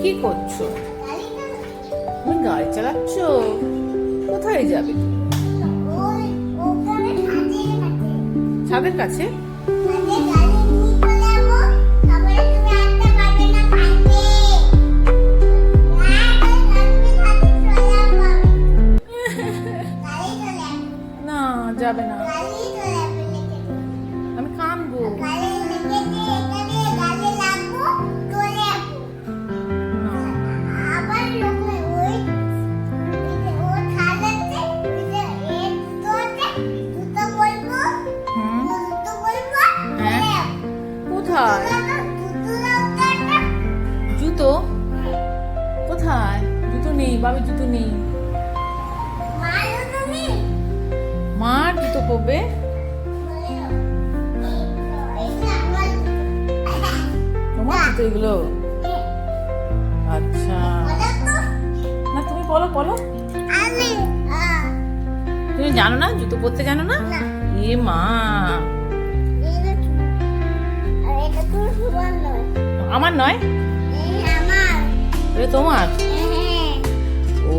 কি করছো? তুমি গাড়ি চালাচ্ছ? কোথায় যাবে? ছাদের কাছে? না, যাবে না, আমি কানবো। কোথায় জুতো? কোথায় জুতো? নেই বাবু, জুতো নেই। মার জুতো পরবে? তোমার জুতো এগুলো? আচ্ছা, না তুমি বলো বলো। তুমি জানো না জুতো পরতে? জানো না? এ মা, আমার নয়, এটা তোমার। ও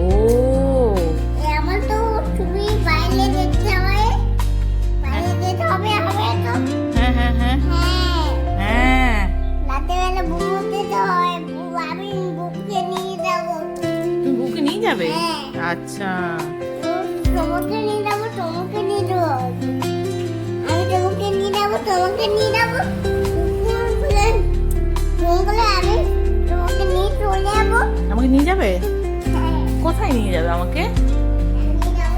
আমার তো তুমি বাইরে যেতে হবে, বাইরে যেতে হবে হবে তো। হ্যাঁ হ্যাঁ হ্যাঁ হ্যাঁ। রাতে বেলা বুক দিতে হয়, আমি বুককে নিয়ে যাবো। তুমি বুকে নিয়ে যাবে? হ্যাঁ। আচ্ছা, তোমাকে নিয়ে যাবো, তোমাকে নিয়ে যাবো, আমি তোমাকে নিয়ে যাবো, তোমাকে নিয়ে যাবো, আমি তোমাকে নিয়ে চলে যাবো। আমাকে নিয়ে যাবে? হ্যাঁ, কোথায় নিয়ে যাবে আমাকে? নিয়ে যাবো।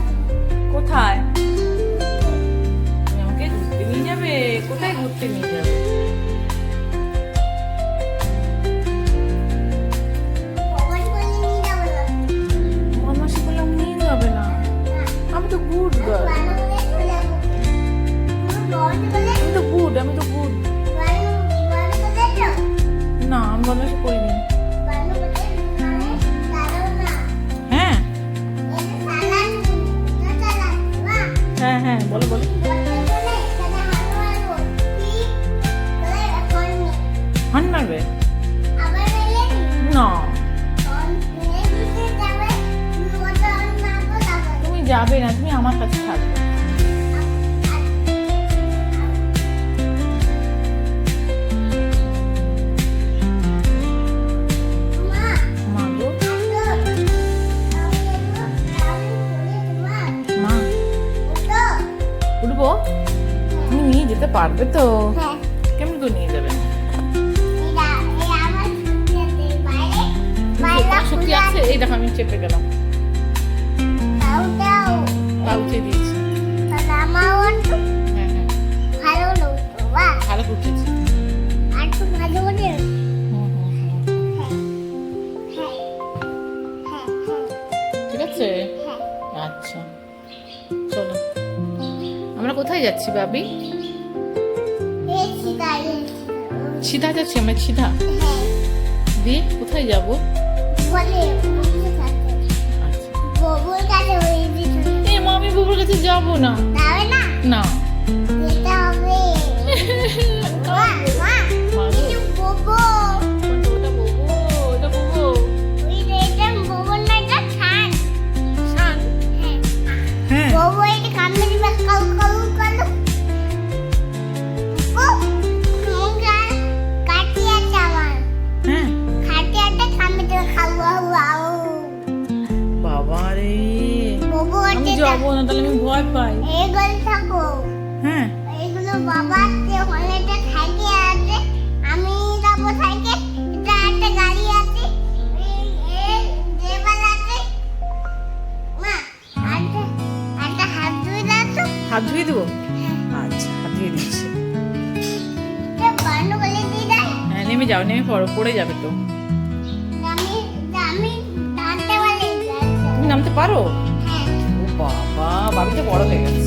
কোথায়? তুমি আমাকে ঘুরতে নিয়ে যাবে? কোথায় ঘুরতে নিয়ে যাবে? বদমাশি করলে নিয়ে যাবে না। আমি তো গুড গার্ল, আমি তো গুড, আমি তো গুড। না, আমি বদমাশি করিনি। হ্যাঁ হ্যাঁ হ্যাঁ, বলো বলো। হান মারবে? না, তুমি যাবে না, তুমি আমার কাছে থাকবে। মা গো, মা উঠবো? তুমি নিয়ে যেতে পারবে তো? কেমন করে নিয়ে যাবে? শক্তি আছে? এই দেখো আমি চেপে গেলাম, পাউচে দিয়েছি। হ্যাঁ হ্যাঁ, ভালো করতেছি। ঠিক আছে, আচ্ছা চলো। আমরা কোথায় যাচ্ছি বাবি? সিধা যাচ্ছি আমরা, সিধা দিয়ে কোথায় যাবো? এ মা, আমি বুবুর কাছে যাবো না। না ওটা বুবু, ওটা বুবু। শান? হ্যাঁ হ্যাঁ, বাবা রে, আমি যাবো না, তাহলে আমি ভয় পাই। হ্যাঁ এইগুলো বাবার যে হলেটা থাকে আছে, আমি যাবো থাকে, এটা একটা গাড়ি আছে, এই ড্রাইভার আছে। মা, একটা হাত ধুয়ে দাও তো। হাত ধুয়ে দেবো? আচ্ছা, হাত ধুয়ে দিচ্ছি। এটা বন্ধ করে দিয়ে দেয়। হ্যাঁ, নেমে যাও, নেমে পড়ো, পড়ে যাবে তো। আমি নামতে পারি। তুমি নামতে পারো? হ্যাঁ। ও বাবা, বাবি তো বড় হয়ে গেছে।